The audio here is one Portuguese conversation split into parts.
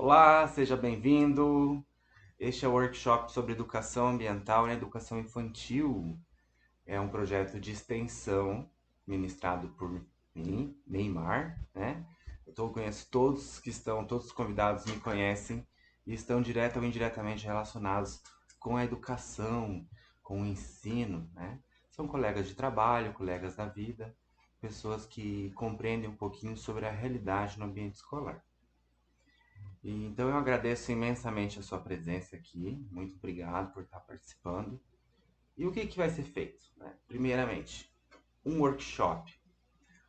Olá, seja bem-vindo. Este é o workshop sobre educação ambiental e educação infantil. É um projeto de extensão ministrado por mim, Neymar, né? Eu conheço todos que estão, todos os convidados me conhecem e estão direta ou indiretamente relacionados com a educação, com o ensino, né? São colegas de trabalho, colegas da vida, pessoas que compreendem um pouquinho sobre a realidade no ambiente escolar. Então eu agradeço imensamente a sua presença aqui. Muito obrigado por estar participando. E o que vai ser feito, né? Primeiramente, um workshop.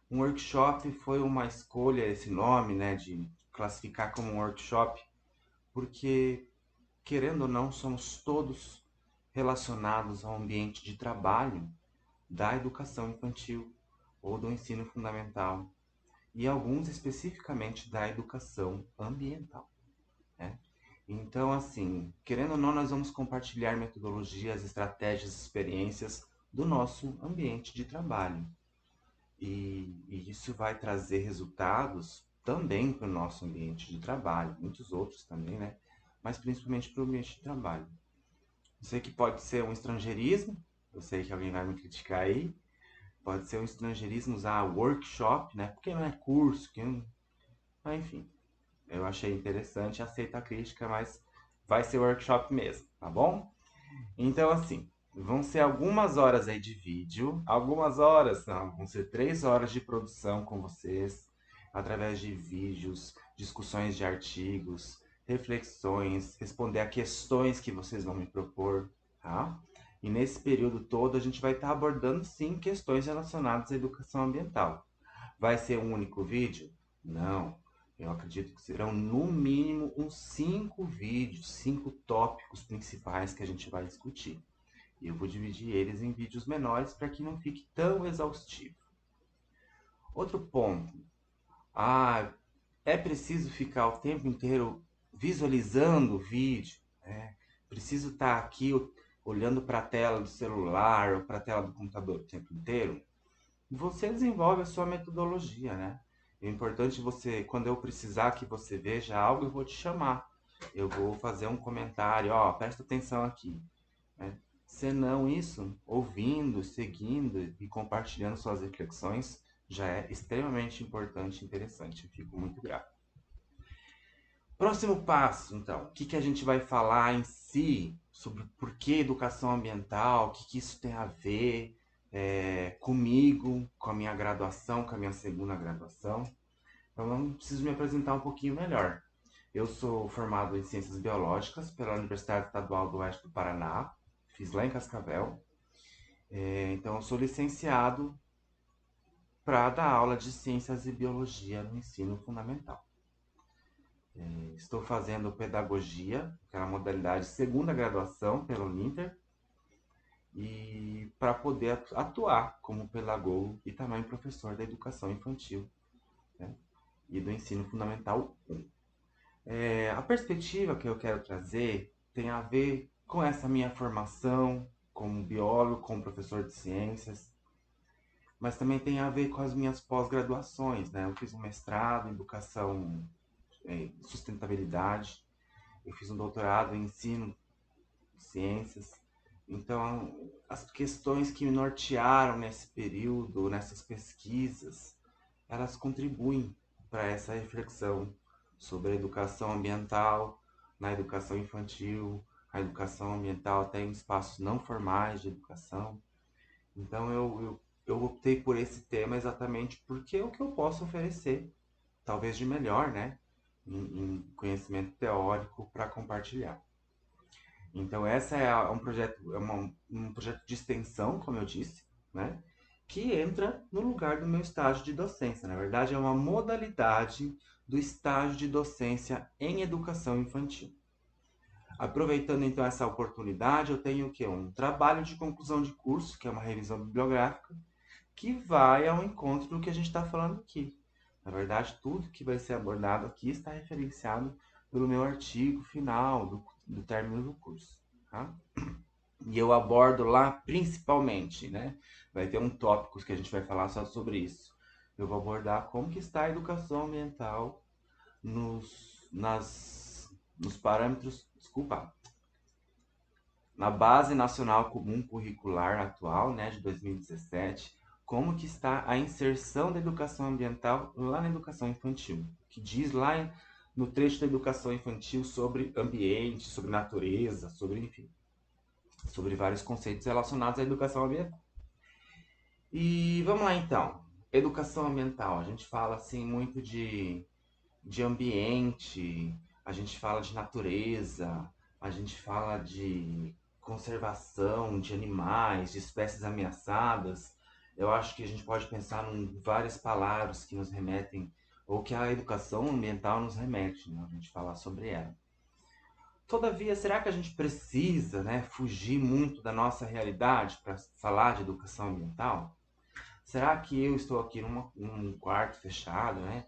Um workshop foi uma escolha, esse nome, né, de classificar como um workshop, porque, querendo ou não, somos todos relacionados ao ambiente de trabalho da educação infantil ou do ensino fundamental, e alguns especificamente da educação ambiental, né? Então, assim, querendo ou não, nós vamos compartilhar metodologias, estratégias, experiências do nosso ambiente de trabalho. E isso vai trazer resultados também para o nosso ambiente de trabalho, muitos outros também, né? Mas principalmente para o ambiente de trabalho. Eu sei que pode ser um estrangeirismo, eu sei que alguém vai me criticar aí, pode ser um estrangeirismo usar workshop, né? Porque não é curso, que não... Mas, enfim, eu achei interessante, aceito a crítica, mas vai ser workshop mesmo, tá bom? Então, assim, vão ser algumas horas aí de vídeo, algumas horas, não, vão ser 3 horas de produção com vocês, através de vídeos, discussões de artigos, reflexões, responder a questões que vocês vão me propor, tá? E nesse período todo a gente vai estar abordando sim questões relacionadas à educação ambiental. Vai ser um único vídeo? Não. Eu acredito que serão no mínimo uns 5 vídeos, 5 tópicos principais que a gente vai discutir. E eu vou dividir eles em vídeos menores para que não fique tão exaustivo. Outro ponto. Ah, é preciso ficar o tempo inteiro visualizando o vídeo, né? Preciso estar aqui olhando para a tela do celular ou para a tela do computador o tempo inteiro? Você desenvolve a sua metodologia, né? É importante você, quando eu precisar que você veja algo, eu vou te chamar. Eu vou fazer um comentário, ó, presta atenção aqui, né? Senão isso, ouvindo, seguindo e compartilhando suas reflexões, já é extremamente importante e interessante. Eu fico muito grato. Próximo passo, então, o que a gente vai falar em si sobre por que educação ambiental, o que isso tem a ver comigo, com a minha graduação, com a minha segunda graduação. Então, eu preciso me apresentar um pouquinho melhor. Eu sou formado em Ciências Biológicas pela Universidade Estadual do Oeste do Paraná, fiz lá em Cascavel. Então, eu sou licenciado para dar aula de Ciências e Biologia no ensino fundamental. Estou fazendo pedagogia, que é a modalidade segunda graduação pela Uninter, e para poder atuar como pedagogo e também professor da educação infantil, né, e do ensino fundamental 1. A perspectiva que eu quero trazer tem a ver com essa minha formação como biólogo, como professor de ciências, mas também tem a ver com as minhas pós-graduações, né? Eu fiz um mestrado em educação sustentabilidade. Eu fiz um doutorado em ensino de ciências. Então, as questões que me nortearam nesse período, nessas pesquisas, elas contribuem para essa reflexão sobre a educação ambiental, na educação infantil, a educação ambiental até em espaços não formais de educação. Então, eu optei por esse tema exatamente porque é o que eu posso oferecer, talvez de melhor, né? Em conhecimento teórico para compartilhar. Então, essa um projeto, um projeto de extensão, como eu disse, né? Que entra no lugar do meu estágio de docência. Na verdade, é uma modalidade do estágio de docência em educação infantil. Aproveitando então essa oportunidade, eu tenho o quê? Um trabalho de conclusão de curso, que é uma revisão bibliográfica, que vai ao encontro do que a gente está falando aqui. Na verdade, tudo que vai ser abordado aqui está referenciado pelo meu artigo final do término do curso. Tá? E eu abordo lá principalmente, né? Vai ter um tópico que a gente vai falar só sobre isso. Eu vou abordar como que está a educação ambiental nos parâmetros, desculpa, na Base Nacional Comum Curricular atual, né, de 2017, como que está a inserção da educação ambiental lá na educação infantil, que diz lá no trecho da educação infantil sobre ambiente, sobre natureza, sobre, enfim, sobre vários conceitos relacionados à educação ambiental. E vamos lá então, educação ambiental, a gente fala assim muito de ambiente, a gente fala de natureza, a gente fala de conservação de animais, de espécies ameaçadas. Eu acho que a gente pode pensar em várias palavras que nos remetem, ou que a educação ambiental nos remete, né? A gente falar sobre ela. Todavia, será que a gente precisa, né, fugir muito da nossa realidade para falar de educação ambiental? Será que eu estou aqui num quarto fechado, né?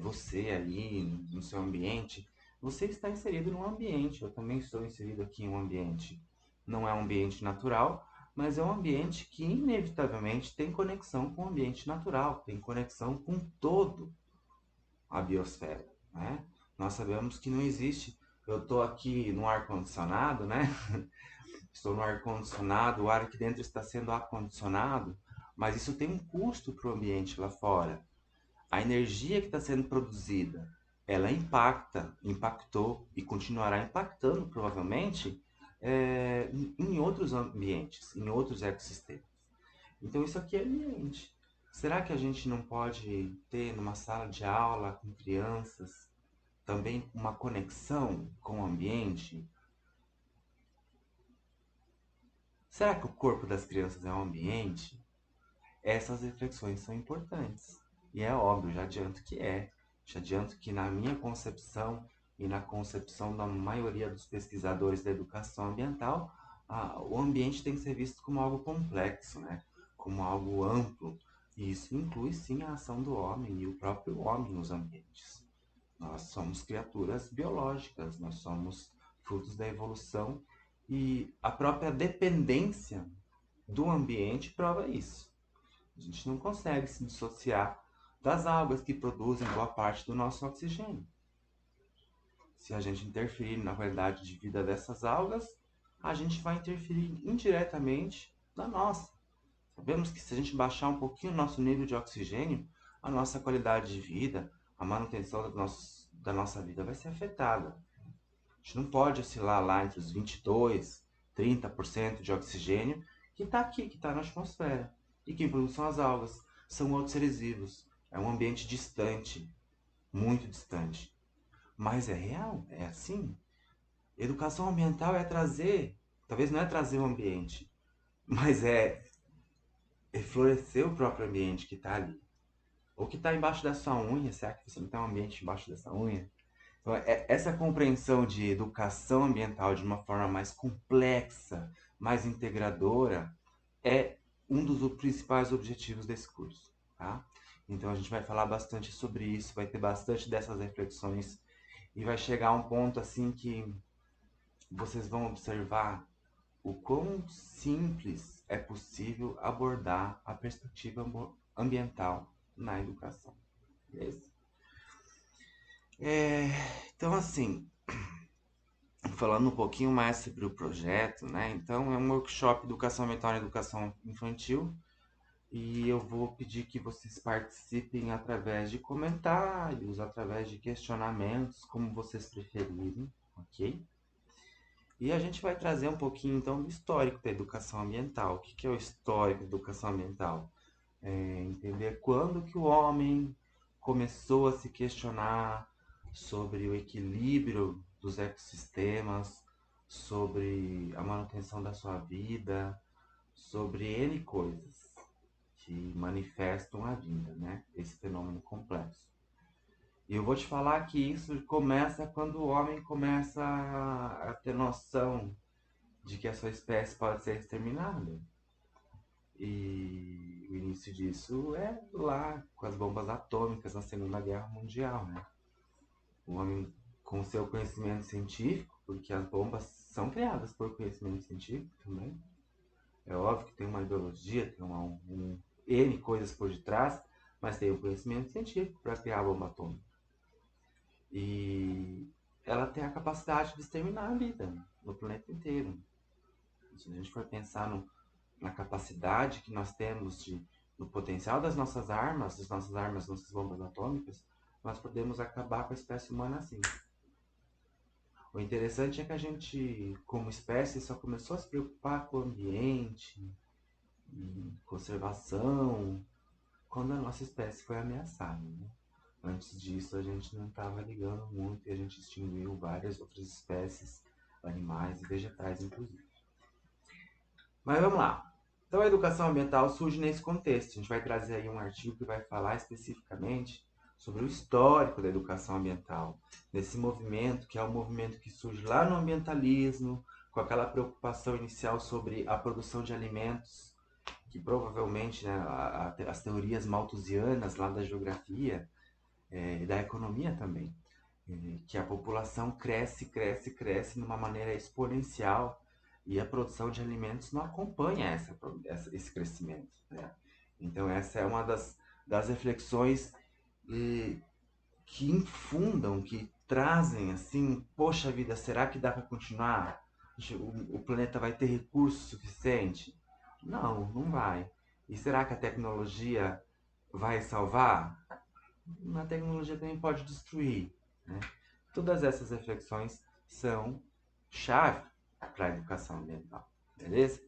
Você aí no seu ambiente, você está inserido num ambiente, eu também estou inserido aqui em um ambiente. Não é um ambiente natural, mas é um ambiente que inevitavelmente tem conexão com o ambiente natural, tem conexão com todo a biosfera, né? Nós sabemos que não existe, eu estou aqui no ar-condicionado, né? Estou no ar-condicionado, o ar aqui dentro está sendo ar-condicionado, mas isso tem um custo para o ambiente lá fora. A energia que está sendo produzida, ela impactou e continuará impactando provavelmente em outros ambientes, em outros ecossistemas. Então isso aqui é ambiente. Será que a gente não pode ter numa sala de aula com crianças também uma conexão com o ambiente? Será que o corpo das crianças é um ambiente? Essas reflexões são importantes. E é óbvio, já adianto que é. Já adianto que na minha concepção e na concepção da maioria dos pesquisadores da educação ambiental, o ambiente tem que ser visto como algo complexo, né? Como algo amplo. E isso inclui sim a ação do homem e o próprio homem nos ambientes. Nós somos criaturas biológicas, nós somos frutos da evolução e a própria dependência do ambiente prova isso. A gente não consegue se dissociar das algas que produzem boa parte do nosso oxigênio. Se a gente interferir na qualidade de vida dessas algas, a gente vai interferir indiretamente na nossa. Sabemos que se a gente baixar um pouquinho o nosso nível de oxigênio, a nossa qualidade de vida, a manutenção da nossa vida vai ser afetada. A gente não pode oscilar lá entre os 22%, 30% de oxigênio que está aqui, que está na atmosfera. E quem produz são as algas, são outros seres vivos. É um ambiente distante, muito distante. Mas é real, é assim. Educação ambiental é trazer, talvez não é trazer o ambiente, mas é florescer o próprio ambiente que está ali. Ou que está embaixo da sua unha, será que você não tem um ambiente embaixo dessa unha? Então, essa compreensão de educação ambiental de uma forma mais complexa, mais integradora, é um dos principais objetivos desse curso, tá? Então a gente vai falar bastante sobre isso, vai ter bastante dessas reflexões e vai chegar a um ponto assim que vocês vão observar o quão simples é possível abordar a perspectiva ambiental na educação, beleza? Então assim, falando um pouquinho mais sobre o projeto, né? Então é um workshop de educação ambiental e educação infantil. E eu vou pedir que vocês participem através de comentários, através de questionamentos, como vocês preferirem, ok? E a gente vai trazer um pouquinho então do histórico da educação ambiental. O que é o histórico da educação ambiental? Entender quando que o homem começou a se questionar sobre o equilíbrio dos ecossistemas, sobre a manutenção da sua vida, sobre N coisas que manifestam a vida, né? Esse fenômeno complexo. E eu vou te falar que isso começa quando o homem começa a ter noção de que a sua espécie pode ser exterminada. E o início disso é lá com as bombas atômicas na Segunda Guerra Mundial, né? O homem com seu conhecimento científico, porque as bombas são criadas por conhecimento científico também. É óbvio que tem uma ideologia, tem N coisas por detrás, mas tem o conhecimento científico para criar a bomba atômica. E ela tem a capacidade de exterminar a vida no planeta inteiro. Se a gente for pensar na capacidade que nós temos no potencial das nossas armas, nossas bombas atômicas, nós podemos acabar com a espécie humana assim. O interessante é que a gente, como espécie, só começou a se preocupar com o ambiente, conservação, quando a nossa espécie foi ameaçada, né? Antes disso, a gente não estava ligando muito e a gente extinguiu várias outras espécies, animais e vegetais, inclusive. Mas vamos lá. Então, a educação ambiental surge nesse contexto. A gente vai trazer aí um artigo que vai falar especificamente sobre o histórico da educação ambiental, desse movimento, que é um movimento que surge lá no ambientalismo, com aquela preocupação inicial sobre a produção de alimentos, que provavelmente, né, as teorias malthusianas lá da geografia e da economia também, que a população cresce, cresce, cresce de uma maneira exponencial e a produção de alimentos não acompanha esse crescimento, né? Então essa é uma das reflexões que infundam, que trazem assim, poxa vida, será que dá para continuar? O planeta vai ter recurso suficiente? Não, não vai. E será que a tecnologia vai salvar? A tecnologia também pode destruir, né? Todas essas reflexões são chave para a educação ambiental, beleza?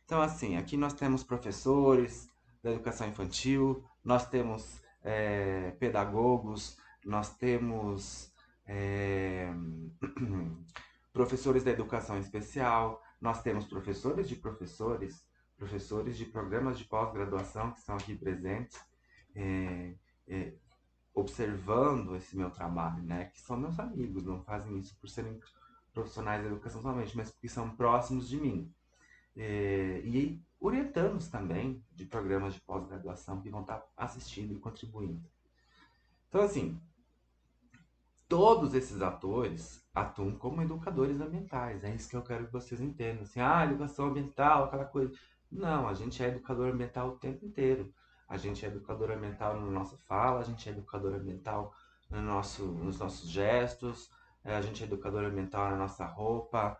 Então, assim, aqui nós temos professores da educação infantil, nós temos pedagogos, nós temos professores da educação especial, nós temos professores de professores, professores de programas de pós-graduação que estão aqui presentes, é, é, observando esse meu trabalho, né? Que são meus amigos, não fazem isso por serem profissionais da educação somente, mas porque são próximos de mim. E orientando-os também de programas de pós-graduação que vão estar assistindo e contribuindo. Então, assim, todos esses atores atuam como educadores ambientais. É isso que eu quero que vocês entendam. Assim, educação ambiental, aquela coisa. Não, a gente é educador ambiental o tempo inteiro. A gente é educador ambiental na nossa fala, a gente é educador ambiental nos nossos gestos, a gente é educador ambiental na nossa roupa,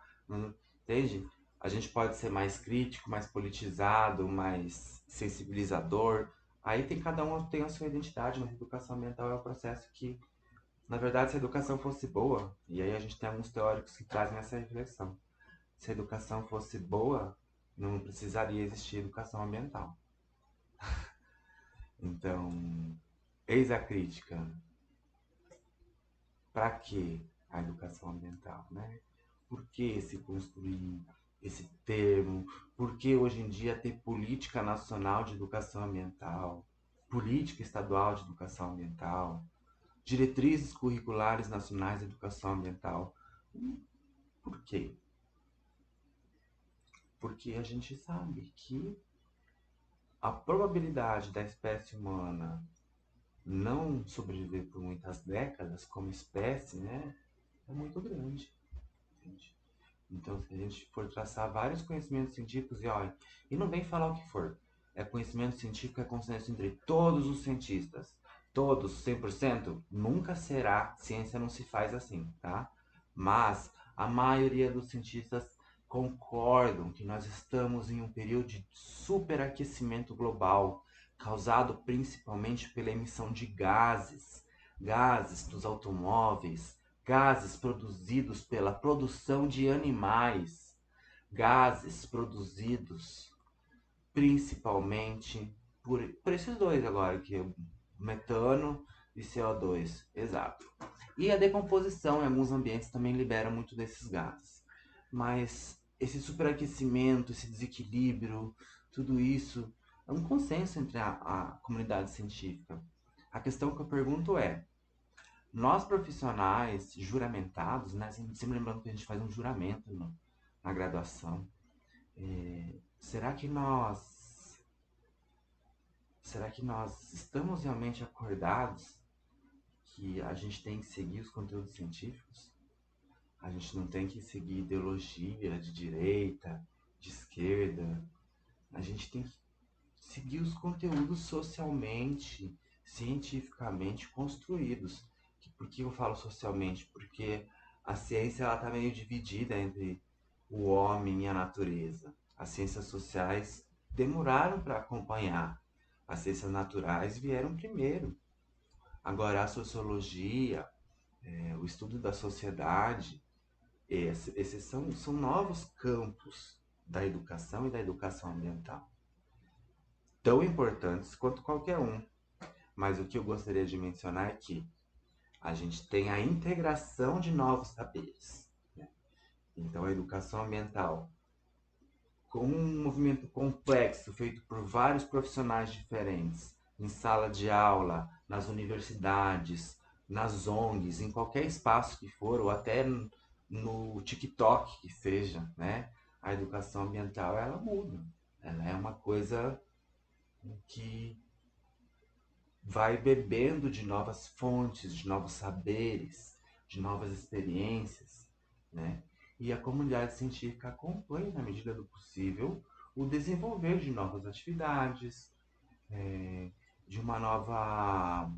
entende? A gente pode ser mais crítico, mais politizado, mais sensibilizador. Aí cada um tem a sua identidade, mas a educação ambiental é um processo que, na verdade, se a educação fosse boa, e aí a gente tem alguns teóricos que trazem essa reflexão, se a educação fosse boa, não precisaria existir educação ambiental. Então, eis a crítica. Para que a educação ambiental, né? Por que se construir esse termo? Por que hoje em dia ter política nacional de educação ambiental, política estadual de educação ambiental, diretrizes curriculares nacionais de educação ambiental? Por quê? Porque a gente sabe que a probabilidade da espécie humana não sobreviver por muitas décadas como espécie, né, é muito grande. Entende? Então, se a gente for traçar vários conhecimentos científicos, e não vem falar o que for, é conhecimento científico, é consenso entre todos os cientistas, todos, 100%, nunca será, ciência não se faz assim, tá? Mas a maioria dos cientistas concordam que nós estamos em um período de superaquecimento global, causado principalmente pela emissão de gases dos automóveis, gases produzidos pela produção de animais, gases produzidos principalmente por esses dois agora, que é o metano e CO2, exato. E a decomposição em alguns ambientes também libera muito desses gases. Mas esse superaquecimento, esse desequilíbrio, tudo isso é um consenso entre a comunidade científica. A questão que eu pergunto é, nós profissionais juramentados, né, sempre lembrando que a gente faz um juramento na graduação, será que nós estamos realmente acordados que a gente tem que seguir os conteúdos científicos? A gente não tem que seguir ideologia de direita, de esquerda. A gente tem que seguir os conteúdos socialmente, cientificamente construídos. Por que eu falo socialmente? Porque A ciência ela está meio dividida entre o homem e a natureza. As ciências sociais demoraram para acompanhar. As ciências naturais vieram primeiro. Agora, a sociologia, o estudo da sociedade, esses são novos campos da educação e da educação ambiental. Tão importantes quanto qualquer um. Mas o que eu gostaria de mencionar é que a gente tem a integração de novos saberes. Né? Então, a educação ambiental, com um movimento complexo feito por vários profissionais diferentes, em sala de aula, nas universidades, nas ONGs, em qualquer espaço que for, ou até no TikTok que seja, né? A educação ambiental ela muda. Ela é uma coisa que vai bebendo de novas fontes, de novos saberes, de novas experiências, né? E a comunidade científica acompanha, na medida do possível, o desenvolver de novas atividades, de uma nova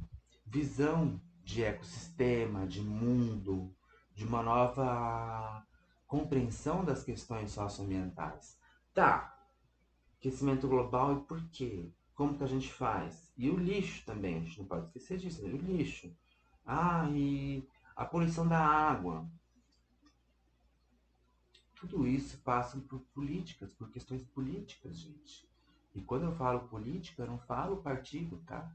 visão de ecossistema, de mundo, de uma nova compreensão das questões socioambientais. Tá, aquecimento global e por quê? Como que a gente faz? E o lixo também, a gente não pode esquecer disso, né? O lixo. Ah, e a poluição da água. Tudo isso passa por políticas, por questões políticas, gente. E quando eu falo política, eu não falo partido, tá?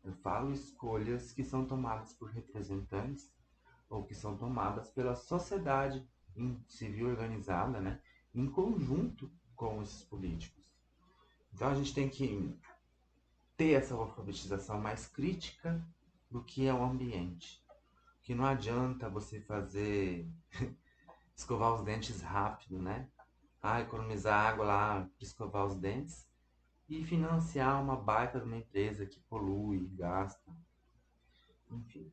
Eu falo escolhas que são tomadas por representantes ou que são tomadas pela sociedade civil organizada, né? Em conjunto com esses políticos. Então a gente tem que ter essa alfabetização mais crítica do que é o ambiente. Que não adianta você fazer escovar os dentes rápido, né? Ah, economizar água lá para escovar os dentes e financiar uma baita de uma empresa que polui, gasta. Enfim,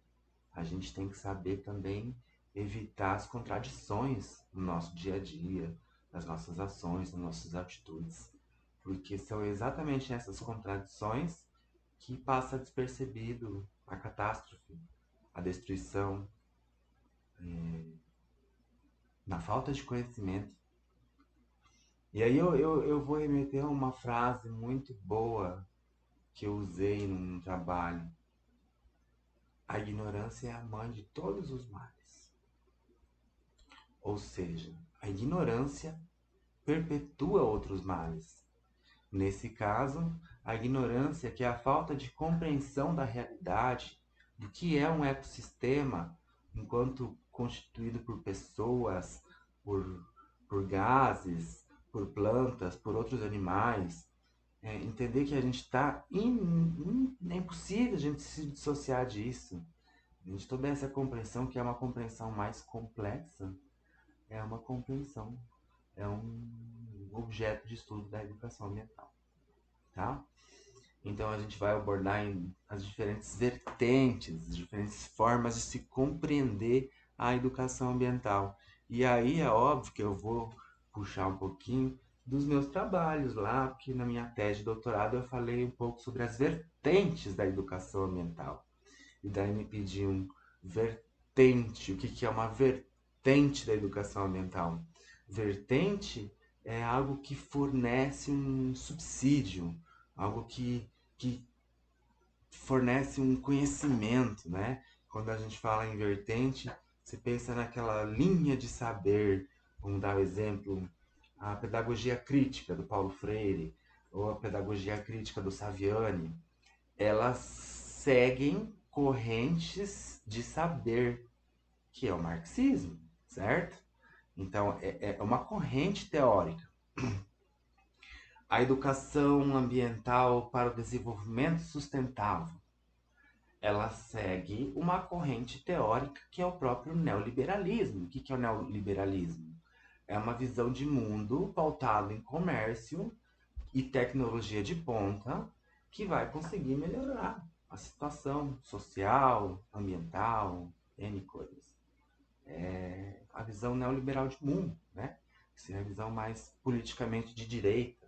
a gente tem que saber também evitar as contradições no nosso dia a dia, nas nossas ações, nas nossas atitudes. Porque são exatamente essas contradições que passa despercebido a catástrofe, a destruição, na falta de conhecimento. E aí eu vou remeter a uma frase muito boa que eu usei num trabalho. A ignorância é a mãe de todos os males. Ou seja, a ignorância perpetua outros males. Nesse caso, a ignorância, que é a falta de compreensão da realidade, do que é um ecossistema, enquanto constituído por pessoas, por, por gases, por plantas, por outros animais. Entender que a gente está. É impossível a gente se dissociar disso. A gente toda essa compreensão, que é uma compreensão mais complexa, é uma compreensão, é um objeto de estudo da educação ambiental. Tá? Então a gente vai abordar as diferentes vertentes, as diferentes formas de se compreender a educação ambiental. E aí é óbvio que eu vou puxar um pouquinho dos meus trabalhos lá, porque na minha tese de doutorado eu falei um pouco sobre as vertentes da educação ambiental. E daí me pediam vertente, o que é uma vertente da educação ambiental? Vertente é algo que fornece um subsídio, algo que fornece um conhecimento, né? Quando a gente fala em vertente, você pensa naquela linha de saber. Vamos dar o exemplo, a pedagogia crítica do Paulo Freire, ou a pedagogia crítica do Saviani. Elas seguem correntes de saber, que é o marxismo, certo? Então, é uma corrente teórica. A educação ambiental para o desenvolvimento sustentável, ela segue uma corrente teórica que é o próprio neoliberalismo. O que é o neoliberalismo? É uma visão de mundo pautada em comércio e tecnologia de ponta que vai conseguir melhorar a situação social, ambiental, N coisas. É a visão neoliberal de mundo, né? Que seria a visão mais politicamente de direita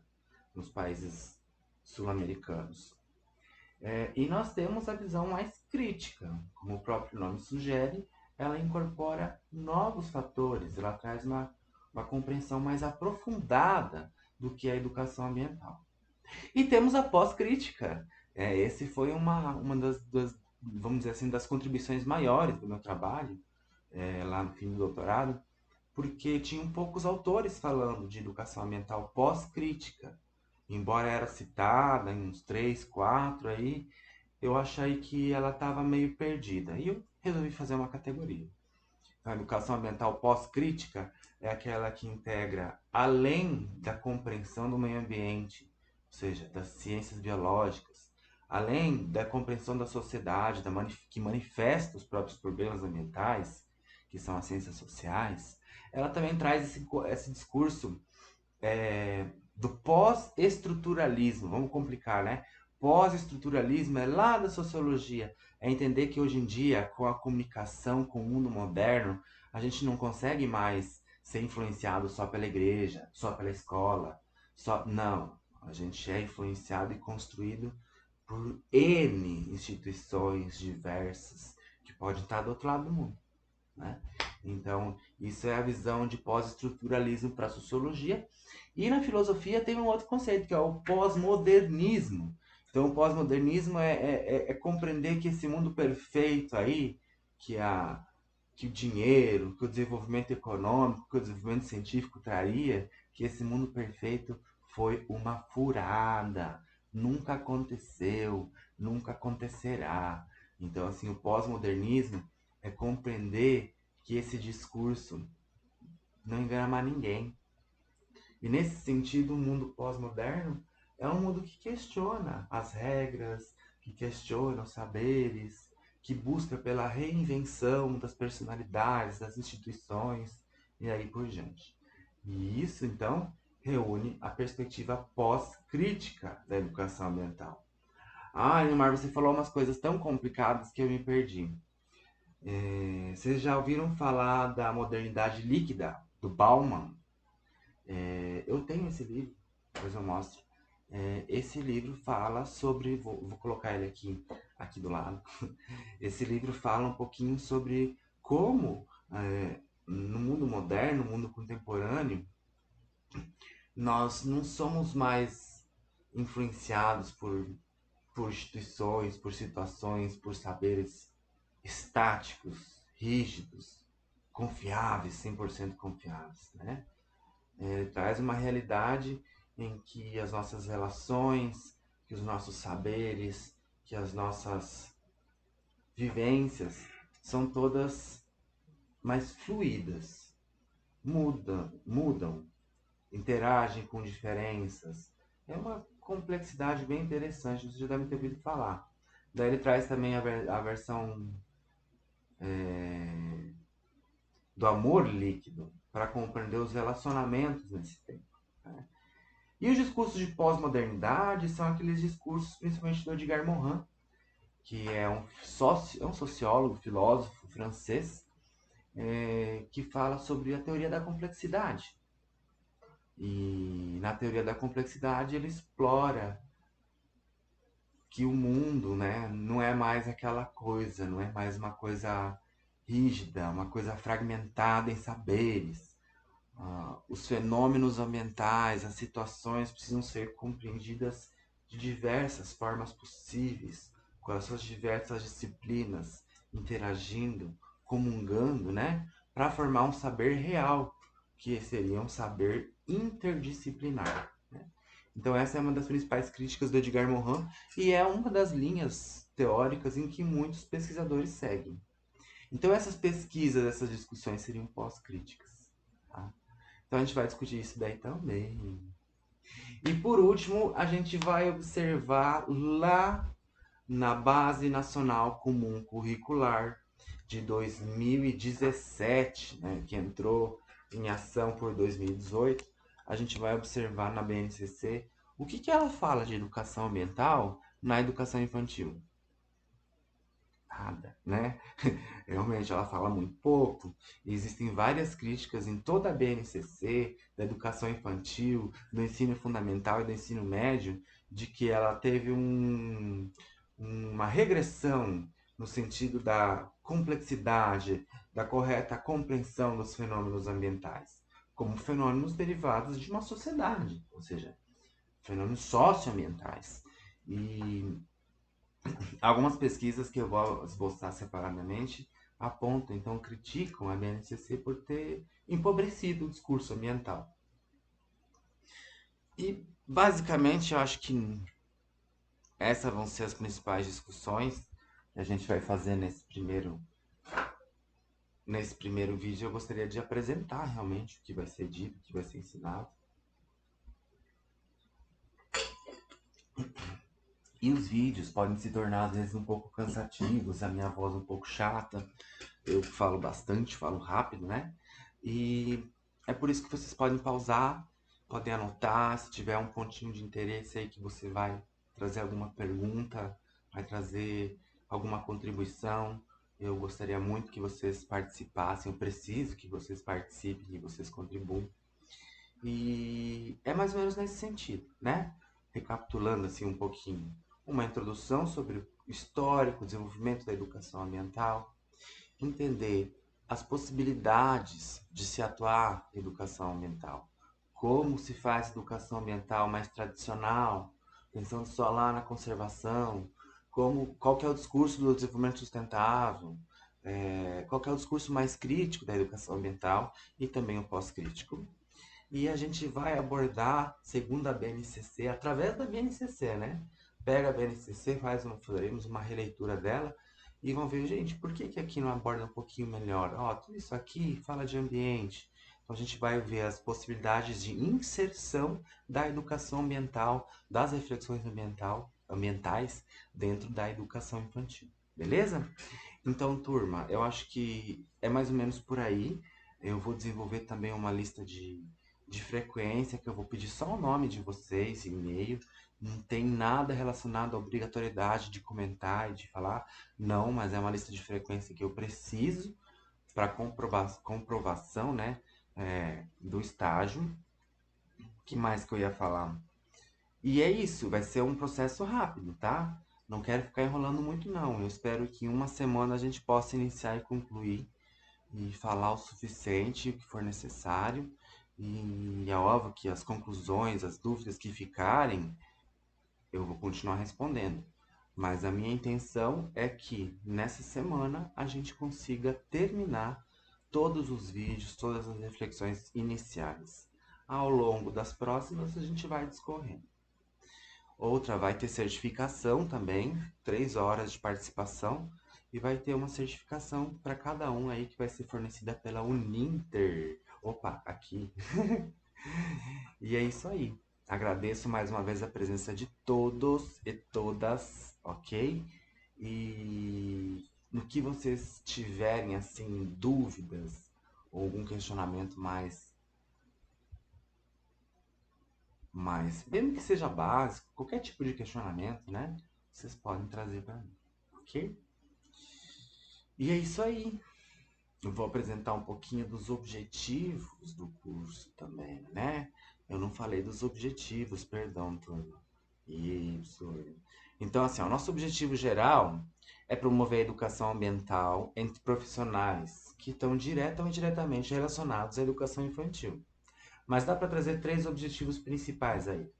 nos países sul-americanos. E nós temos a visão mais crítica, como o próprio nome sugere, ela incorpora novos fatores, ela traz uma compreensão mais aprofundada do que é a educação ambiental. E temos a pós-crítica. Esse foi uma vamos dizer assim, das contribuições maiores do meu trabalho, lá no fim do doutorado, porque tinham poucos autores falando de educação ambiental pós-crítica. Embora era citada em uns 3, 4 aí, eu achei que ela estava meio perdida. E eu resolvi fazer uma categoria. Então, a educação ambiental pós-crítica é aquela que integra, além da compreensão do meio ambiente, ou seja, das ciências biológicas, além da compreensão da sociedade, que manifesta os próprios problemas ambientais, que são as ciências sociais, ela também traz esse discurso do pós-estruturalismo. Vamos complicar, né? Pós-estruturalismo é lá da sociologia. É entender que hoje em dia, com a comunicação com o mundo moderno, a gente não consegue mais ser influenciado só pela igreja, só pela escola. Não. A gente é influenciado e construído por N instituições diversas que podem estar do outro lado do mundo, né? Então, isso é a visão de pós-estruturalismo para a sociologia. E na filosofia tem um outro conceito, que é o pós-modernismo. Então, o pós-modernismo é compreender que esse mundo perfeito aí, que, que o dinheiro, que o desenvolvimento econômico, que o desenvolvimento científico traria, que esse mundo perfeito foi uma furada. Nunca aconteceu, nunca acontecerá. Então, assim, o pós-modernismo é compreender que esse discurso não engana mais ninguém. E nesse sentido, o mundo pós-moderno é um mundo que questiona as regras, que questiona os saberes, que busca pela reinvenção das personalidades, das instituições e aí por diante. E isso, então, reúne a perspectiva pós-crítica da educação ambiental. Ah, Neymar, você falou umas coisas tão complicadas que eu me perdi. Vocês já ouviram falar da modernidade líquida, do Bauman? Eu tenho esse livro, depois eu mostro. Esse livro fala sobre. Vou colocar ele aqui do lado. Esse livro fala um pouquinho sobre como, no mundo moderno, no mundo contemporâneo, nós não somos mais influenciados por instituições, por situações, por saberes estáticos, rígidos, confiáveis, 100% confiáveis, né? Ele traz uma realidade em que as nossas relações, que os nossos saberes, que as nossas vivências são todas mais fluídas, mudam, interagem com diferenças. É uma complexidade bem interessante, você já deve ter ouvido falar. Daí ele traz também a versão do amor líquido, para compreender os relacionamentos nesse tempo, né? E os discursos de pós-modernidade são aqueles discursos, principalmente do Edgar Morin, que é um sociólogo, filósofo francês, que fala sobre a teoria da complexidade. E na teoria da complexidade ele explora que o mundo, né, não é mais aquela coisa, não é mais uma coisa rígida, uma coisa fragmentada em saberes. Os fenômenos ambientais, as situações precisam ser compreendidas de diversas formas possíveis, com as suas diversas disciplinas, interagindo, comungando, né, para formar um saber real, que seria um saber interdisciplinar, né? Então essa é uma das principais críticas do Edgar Morin e é uma das linhas teóricas em que muitos pesquisadores seguem. Então essas pesquisas, essas discussões seriam pós-críticas, tá? Então a gente vai discutir isso daí também. E por último, a gente vai observar lá na Base Nacional Comum Curricular de 2017, né, que entrou em ação por 2018, a gente vai observar na BNCC o que ela fala de educação ambiental na educação infantil. Nada, né? Realmente ela fala muito pouco. Existem várias críticas em toda a BNCC, da educação infantil, do ensino fundamental e do ensino médio, de que ela teve uma regressão no sentido da complexidade, da correta compreensão dos fenômenos ambientais, como fenômenos derivados de uma sociedade, ou seja, fenômenos socioambientais. E algumas pesquisas que eu vou esboçar separadamente apontam, então criticam a BNCC por ter empobrecido o discurso ambiental. E basicamente eu acho que essas vão ser as principais discussões que a gente vai fazer nesse primeiro vídeo. Eu gostaria de apresentar realmente o que vai ser dito, o que vai ser ensinado. E os vídeos podem se tornar às vezes um pouco cansativos, a minha voz um pouco chata, eu falo bastante, falo rápido, né? E é por isso que vocês podem pausar, podem anotar, se tiver um pontinho de interesse aí que você vai trazer alguma pergunta, vai trazer alguma contribuição. Eu gostaria muito que vocês participassem, eu preciso que vocês participem, que vocês contribuam. E é mais ou menos nesse sentido, né? Recapitulando assim um pouquinho, uma introdução sobre o histórico, o desenvolvimento da educação ambiental, entender as possibilidades de se atuar em educação ambiental, como se faz educação ambiental mais tradicional, pensando só lá na conservação, qual que é o discurso do desenvolvimento sustentável, qual que é o discurso mais crítico da educação ambiental e também o pós-crítico. E a gente vai abordar, segundo a BNCC, através da BNCC, né? Pega a BNCC, faremos uma releitura dela e vão ver, gente, por que aqui não aborda um pouquinho melhor? Ó, tudo isso aqui fala de ambiente. Então a gente vai ver as possibilidades de inserção da educação ambiental, das reflexões ambientais dentro da educação infantil. Beleza? Então, turma, eu acho que é mais ou menos por aí. Eu vou desenvolver também uma lista de frequência, que eu vou pedir só o nome de vocês, e-mail. Não tem nada relacionado à obrigatoriedade de comentar e de falar. Não, mas é uma lista de frequência que eu preciso para comprovação, né, do estágio. O que mais que eu ia falar? E é isso, vai ser um processo rápido, tá? Não quero ficar enrolando muito, não. Eu espero que em uma semana a gente possa iniciar e concluir e falar o suficiente, o que for necessário. E é óbvio que as conclusões, as dúvidas que ficarem, eu vou continuar respondendo. Mas a minha intenção é que nessa semana a gente consiga terminar todos os vídeos, todas as reflexões iniciais. Ao longo das próximas a gente vai discorrendo. Outra vai ter certificação também, 3 horas de participação, e vai ter uma certificação para cada um aí que vai ser fornecida pela Uninter. Opa, aqui. E é isso aí. Agradeço mais uma vez a presença de todos e todas, ok? E no que vocês tiverem assim dúvidas ou algum questionamento mais, mesmo que seja básico, qualquer tipo de questionamento, né? Vocês podem trazer para mim, ok? E é isso aí. Eu vou apresentar um pouquinho dos objetivos do curso também, né? Eu não falei dos objetivos, perdão, turma. Isso. Então, assim, o nosso objetivo geral é promover a educação ambiental entre profissionais que estão direta ou indiretamente relacionados à educação infantil. Mas dá para trazer 3 objetivos principais aí: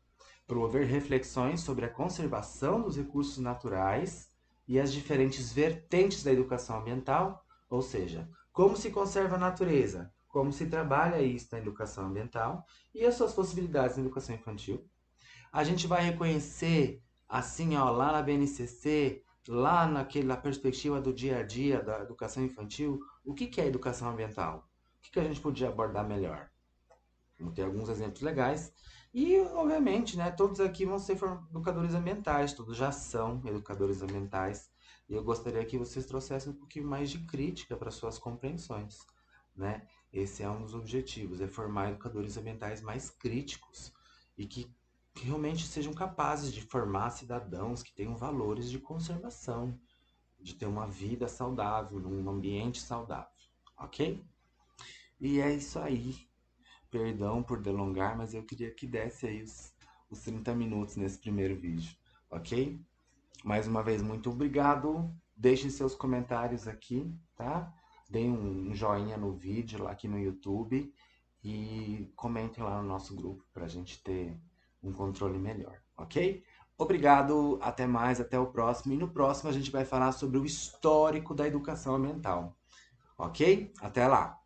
promover reflexões sobre a conservação dos recursos naturais e as diferentes vertentes da educação ambiental, ou seja, como se conserva a natureza, como se trabalha isso na educação ambiental e as suas possibilidades na educação infantil. A gente vai reconhecer, assim, ó, lá na BNCC, lá na perspectiva do dia a dia da educação infantil, o que é educação ambiental? O que a gente podia abordar melhor? Vamos ter alguns exemplos legais. E, obviamente, né, todos aqui vão ser educadores ambientais, todos já são educadores ambientais. E eu gostaria que vocês trouxessem um pouquinho mais de crítica para suas compreensões, né? Esse é um dos objetivos, é formar educadores ambientais mais críticos e que realmente sejam capazes de formar cidadãos que tenham valores de conservação, de ter uma vida saudável, num ambiente saudável, ok? E é isso aí. Perdão por delongar, mas eu queria que desse aí os 30 minutos nesse primeiro vídeo, ok? Mais uma vez, muito obrigado. Deixem seus comentários aqui, tá? deem um joinha no vídeo lá aqui no YouTube e comentem lá no nosso grupo para a gente ter um controle melhor, ok? Obrigado, até mais, até o próximo. E no próximo a gente vai falar sobre o histórico da educação ambiental, ok? Até lá!